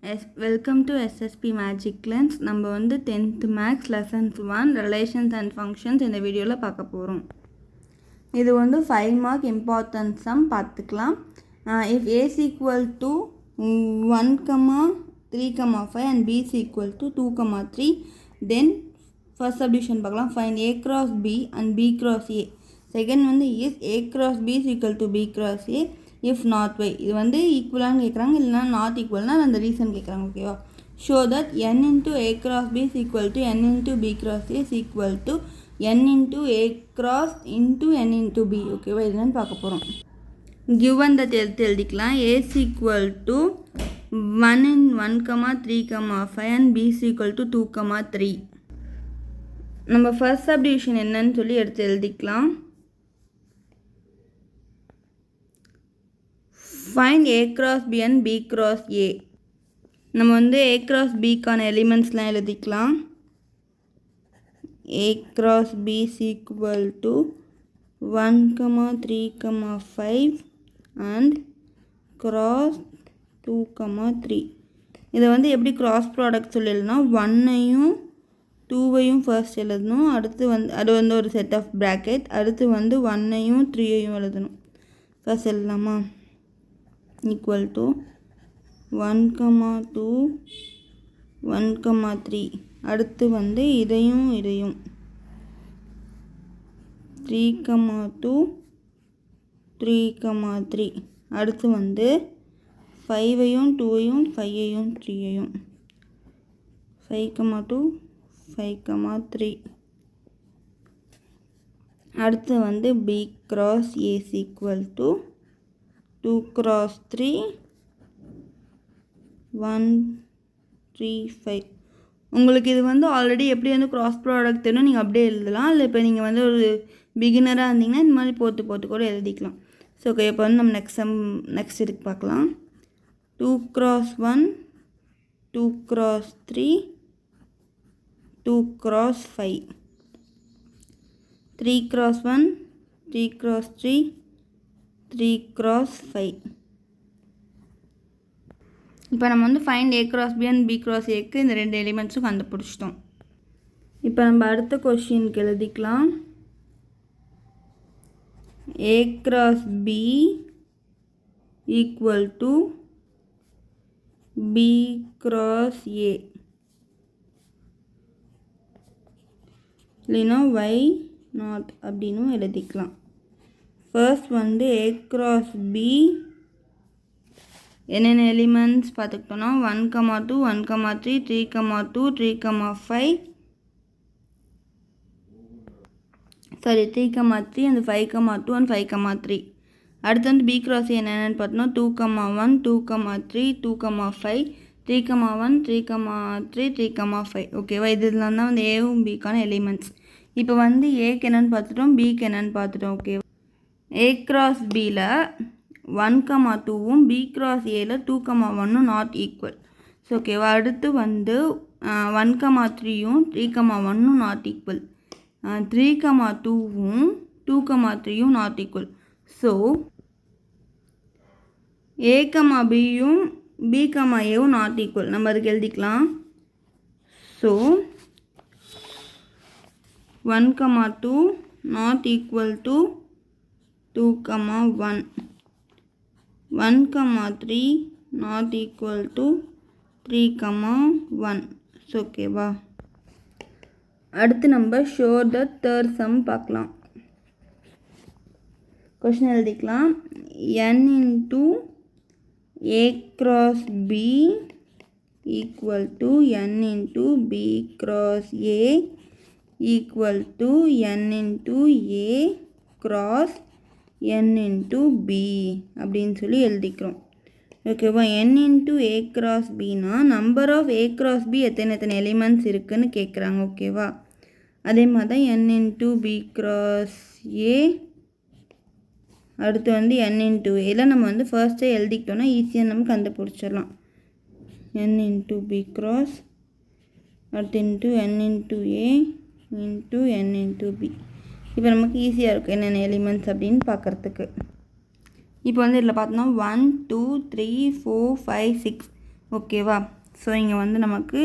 Welcome to SSB magic lens. நம்ம வந்து 10th maths lessons 1 relations and functions இந்த வீடியோவில் பார்க்க போகிறோம். இது வந்து 5 மார்க் இம்பார்ட்டன்ஸ் சம் பார்த்துக்கலாம். If A is equal to 1,3,5 and B is equal to 2,3, then first subdivision பார்க்கலாம். Find A cross B and B cross A. Second வந்து is A cross B is equal to B cross A if not why. இது வந்து ஈக்குவலான்னு கேட்குறாங்க, இல்லைனா not ஈக்குவல்னால் அந்த reason கேட்குறாங்க. ஓகேவா? Show that n into A cross B is equal to n into B cross A is equal to n into A cross into n into B. ஓகேவா? இதுன்னு பார்க்க போகிறோம். கிவன் தட் எழுதிக்கலாம். A is equal to 1,3,5 and B is equal to 2,3. நம்ம first subdivision என்னன்னு சொல்லி எடுத்து எழுதிக்கலாம். Find A cross B and B cross A. நம்ம வந்து ஏ கிராஸ் பிக்கான எலிமெண்ட்ஸ்லாம் எழுதிக்கலாம். A cross B is equal to 1,3,5 and cross 2,3. இதை வந்து எப்படி கிராஸ் ப்ராடக்ட் சொல்லிடலாம், 1ஐயும் 2ஐயும் ஃபர்ஸ்ட் எழுதணும். அடுத்து வந்து அது வந்து ஒரு செட் ஆஃப் ப்ராக்கெட். அடுத்து வந்து 1ஐயும் 3ஐயும் எழுதணும். ஃபர்ஸ்ட் எழுதலாமா? Equal to 1,2 1,3. அடுத்து வந்து இதையும் 3,2 3,3. அடுத்து வந்து 5ஐயும் 2ஐயும் 5ஐயும் 3ஐயும் 5,2 5,3. அடுத்து வந்து B cross A is equal to 2 cross 3 1 3 5. உங்களுக்கு இது வந்து ஆல்ரெடி எப்படி வந்து கிராஸ் ப்ராடக்ட் தெரியும், நீங்கள் அப்படியே எழுதலாம். இல்லை இப்போ நீங்கள் வந்து ஒரு பிகினராக இருந்தீங்கன்னா இந்த மாதிரி போட்டு கூட எழுதிக்கலாம். ஸோ ஓகே, இப்போ வந்து நம்ம நெக்ஸ்ட் இதுக்கு பார்க்கலாம். 2 cross 1 2 cross 3 2 cross 5 3 cross 1 3 cross 3 3 cross 5. இப்போ நம்ம வந்து find A cross B and B cross ஏக்கு இந்த ரெண்டு எலிமெண்ட்ஸும் கண்டுபிடிச்சிட்டோம். இப்போ நம்ம அடுத்த கொஸ்டினுக்கு எழுதிக்கலாம். A cross B equal to B cross A, இல்லைன்னா ஒய் நாட் அப்படின்னு எழுதிக்கலாம். ஃபர்ஸ்ட் வந்து ஏ கிராஸ் பி என்னென்ன எலிமெண்ட்ஸ் பார்த்துக்கிட்டோன்னா 1,2 1,3 3,2 3,5 3,3 and 5,2 and 5,3. அடுத்து வந்து பி கிராஸ் என்னென்னு பார்த்தோன்னா 2,1 2,3 2,5 3,1 3,3 3,5. ஓகேவா? இதெல்லாம் தான் வந்து ஏவும் பிக்கான எலிமெண்ட்ஸ். இப்போ வந்து ஏக்கு என்னென்னு பார்த்துட்டோம், பிக்கு என்னென்னு பார்த்துட்டோம். ஓகேவா? ஏ கிராஸ் பியில் 1,2வும் பி கிராஸ் ஏல 2,1ம் நாட் ஈக்குவல். ஸோ ஓகேவா? அடுத்து வந்து 1,3யும் 3,1ம் நாட் ஈக்குவல். 3,2வும் 2,3யும் நாட் ஈக்குவல். ஸோ ஏ பியும் பி ஏவும் நாட் ஈக்குவல். நம்ம அதுக்கு எழுதிக்கலாம். So 1,2 not equal to 2,1 1,3 not equal to 3,1. So ஓகேவா? அடுத்து நம்ம ஷோ த தேர்ட் சம் பார்க்கலாம். கொஷின் எழுதிக்கலாம். n into A cross B equal to n into B cross A equal to n into A cross n into B அப்படின்னு சொல்லி எழுதிக்கிறோம். ஓகேவா? n into A cross பின்னா number of A cross B எத்தனை elements இருக்குதுன்னு கேட்குறாங்க. ஓகேவா? அதே மாதிரி தான் n into B cross A. அடுத்து வந்து n இன்ட்டு ஏல நம்ம வந்து ஃபர்ஸ்ட்டே எழுதிக்கிட்டோன்னா ஈஸியாக நம்ம கண்டுபிடிச்சிடலாம். n இன்ட்டு பி கிராஸ் அடுத்து into n into A into n into B. இப்போ நமக்கு ஈஸியாக இருக்கும் என்னென்ன எலிமெண்ட்ஸ் அப்படின்னு பார்க்குறதுக்கு. இப்போ வந்து இதில் பார்த்தோம்னா 1 2 3 4 5 6 ஓகேவா. ஸோ இங்கே வந்து நமக்கு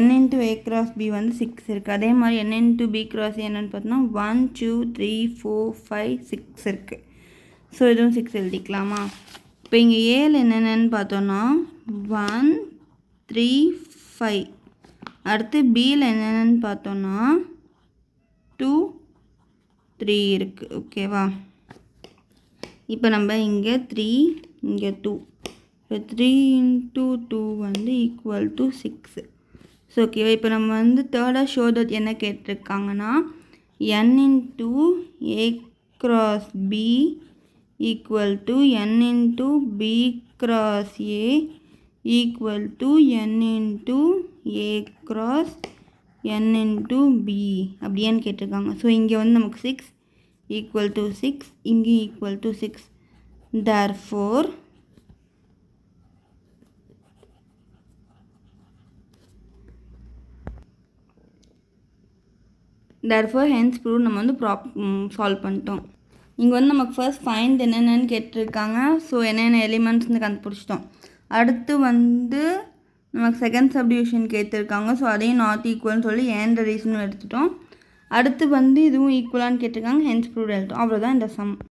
n into a cross b வந்து 6 இருக்குது. அதே மாதிரி n into b cross a என்னென்னு பார்த்தோன்னா 1 2 3 4 5 6 இருக்குது. ஸோ இதுவும் 6 எழுதிக்கலாமா? இப்போ இங்கே ஏழு என்னென்னு பார்த்தோன்னா 1 3 5. அடுத்து பியில் என்னென்னு பார்த்தோன்னா 2 3 இருக்குது. ஓகேவா? இப்போ நம்ம இங்கே 3 இங்கே 2. இப்போ 3 into 2 வந்து ஈக்குவல் டு 6. ஸோ ஓகேவா? இப்போ நம்ம வந்து தேர்டாக ஷோ தட் என்ன கேட்டிருக்காங்கன்னா n into a cross b equal to n into b cross a equal to n into a cross n into b அப்படியான்னு கேட்டிருக்காங்க. ஸோ இங்கே வந்து நமக்கு 6 ஈக்குவல் டு 6, இங்கே equal to 6. therefore hence proof நம்ம வந்து solve பண்ணிட்டோம். இங்கே வந்து நமக்கு ஃபர்ஸ்ட் ஃபைண்ட் என்னென்னு கேட்டிருக்காங்க. ஸோ என்னென்ன எலிமெண்ட்ஸ் வந்து கண்டுபிடிச்சிட்டோம். அடுத்து வந்து நமக்கு செகண்ட் சப்டிவிஷன் கேட்டிருக்காங்க. ஸோ அதையும் நாட் ஈக்குவல்னு சொல்லி ஏன்ற ரீசனும் எடுத்துட்டோம். அடுத்து வந்து இதுவும் ஈக்குவலான்னு கேட்டிருக்காங்க. ஹென்ஸ் ப்ரூவ் எழுதிட்டோம். அவ்வளோதான் இந்த சம்.